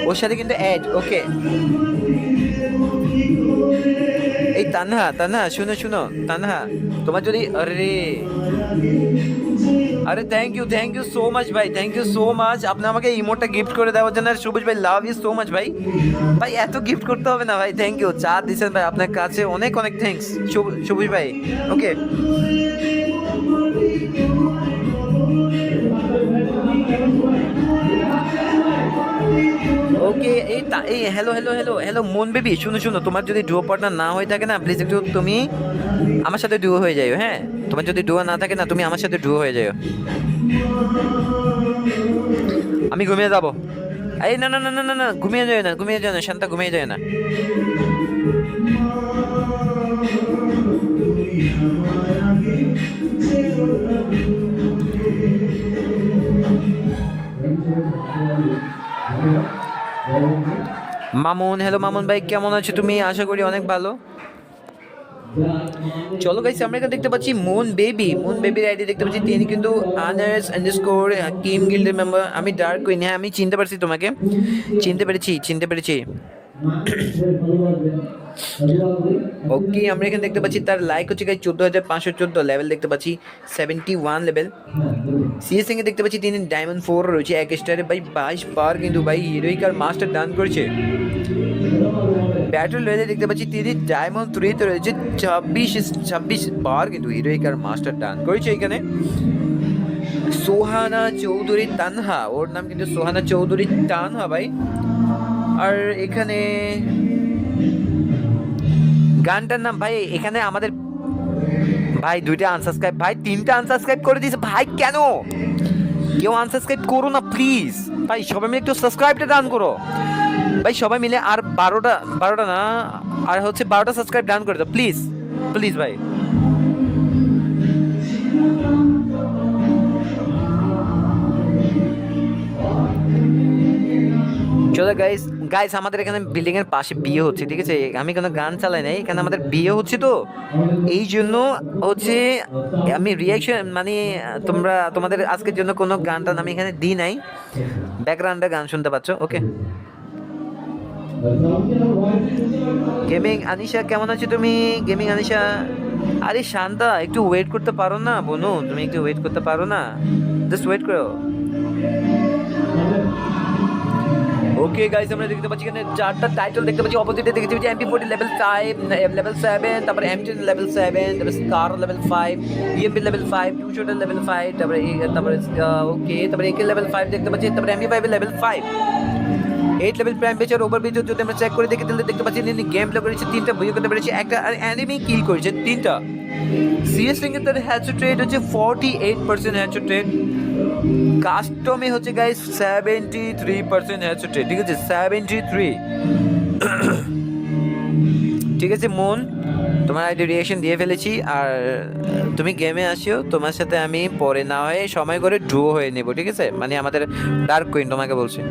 ওর সাথে কিন্তু অ্যাড। ওকে, এই তানহা, তানহা শুনো শুনো, তানহা তোমার যদি, আরে আরে থ্যাংক ইউ সো মাচ ভাই, থ্যাংক ইউ সো মাচ, আপনি আমাকে ইমোটটা গিফট করে দেওয়ার জন্য। আর সবুজ ভাই, লাভ ইউ সো মাচ ভাই। ভাই এত গিফট করতে হবে না ভাই, থ্যাংক ইউ, চা দিচ্ছেন ভাই, আপনার কাছে অনেক অনেক থ্যাঙ্কস সবুজ ভাই। ওকে ওকে, এই হ্যালো হ্যালো হ্যালো হ্যালো মন বেবি, শুনো শুনো, তোমার যদি ডুও পার্টনার না হয়ে থাকে না, প্লিজ একটু তুমি আমার সাথে ডুও হয়ে যাও। হ্যাঁ, তোমার যদি ডুও না থাকে না, তুমি আমার সাথে ডুও হয়ে যাও। আমি ঘুমিয়ে যাবো। এই না না না না না না, ঘুমিয়ে যায় না, ঘুমিয়ে যায় না, শান্তা ঘুমিয়ে যায় না। মামুন, হ্যালো মামুন ভাই, কেমন আছো তুমি? আশা করি অনেক ভালো। চলো গাইস, আমরা এখানে দেখতে পাচ্ছি মুন বেবির আইডি দেখতে পাচ্ছি, তিনি কিন্তু আনার্স আন্ডারস্কোর কিম গিল্ডের মেম্বার। আমি ডার্ক কুইন, হ্যাঁ আমি চিনতে পারছি তোমাকে, চিনতে পেরেছি। ওকে, আমরা এখানে দেখতে পাচ্ছি তার লাইক হচ্ছে গাইস 14,514, লেভেল দেখতে পাচ্ছি 71 লেভেল। সিএস এ দেখতে পাচ্ছি তিনি ডায়মন্ড 4 রয়েছে, এক স্টারে ভাই 22 বার কিন্তু ভাই হিরোইক আর মাস্টার ডান করেছে। ব্যাটল রয়েছে দেখতে পাচ্ছি তিনি ডায়মন্ড 3 তে রয়েছে, 26 বার কিন্তু হিরোইক আর মাস্টার ডান করেছে এখানে। সোহানা চৌধুরী তানহা, ওর নাম কিন্তু সোহানা চৌধুরী তানহা ভাই। আর এখানে গানটার নাম ভাই, এখানে আমাদের ভাই 2টা আনসাবস্ক্রাইব, ভাই 3টা আনসাবস্ক্রাইব করে দিয়েছে ভাই, কেন? কেউ আনসাবস্ক্রাইব করো না প্লিজ ভাই, সবাই মিলে একটু সাবস্ক্রাইবটা ডান করো ভাই, সবাই মিলে। আর 12টা না, আর হচ্ছে 12টা সাবস্ক্রাইব ডান করে দাও প্লিজ, প্লিজ ভাই। চলো গাইস, আমাদের এখানে বিল্ডিং এর পাশে বিয়ে হচ্ছে, ঠিক আছে? আমি কোনো গান চালাই নাই, এখানে আমাদের বিয়ে হচ্ছে, তো এই জন্য হচ্ছে আমি রিয়াকশন মানে তোমাদের আজকের জন্য কোনো গান টান আমি এখানে দিই নাই, ব্যাকগ্রাউন্ডে গান শুনতে পাচ্ছ। ওকে, গেমিং আনিশা, কেমন আছো তুমি? গেমিং আনিশা, আরে শান্তা একটু ওয়েট করতে পারো না বোনো, তুমি একটু ওয়েট করতে পারো না, জাস্ট ওয়েট করো। ওকে গাইস, আমরা দেখতে পাচ্ছি এখানে 4টা টাইটেল দেখতে পাচ্ছি, অপোজিটে দেখতে পাচ্ছি MP40 লেভেল 5, লেভেল 7, তারপরে M10 লেভেল 7, তারপরে scar level 5, EMP level 5, two shotter level 5, তারপরে ওকে, তারপরে AK লেভেল 5 দেখতে পাচ্ছি, তারপরে MP5 লেভেল 5, 8 লেভেল প্রাইম বেচার ওভার বেচ যদি আমরা চেক করে দেখি তাহলে দেখতে পাচ্ছি তিনি গেম প্লে করেছে 3টা, ভিডিও করতে পেরেছে একটা, আর অ্যানিমি কিল করেছে 3টা। সিএস র্যাঙ্কে তার হেডশট রেট হচ্ছে 48% হেডশট রেট, কাস্টমে হচ্ছে গাইস 73% হেডশট রেট, ঠিক আছে 73। ঠিক আছে মন, তোমার আইডি রিঅ্যাকশন দিয়ে ফেলেছি, আর তুমি গেমে আসিও, তোমার সাথে আমি পরে না হয় সময় করে ড্র হয়ে নেব, ঠিক আছে? মানে আমাদের ডার্ক কুইন তোমাকে বলছি।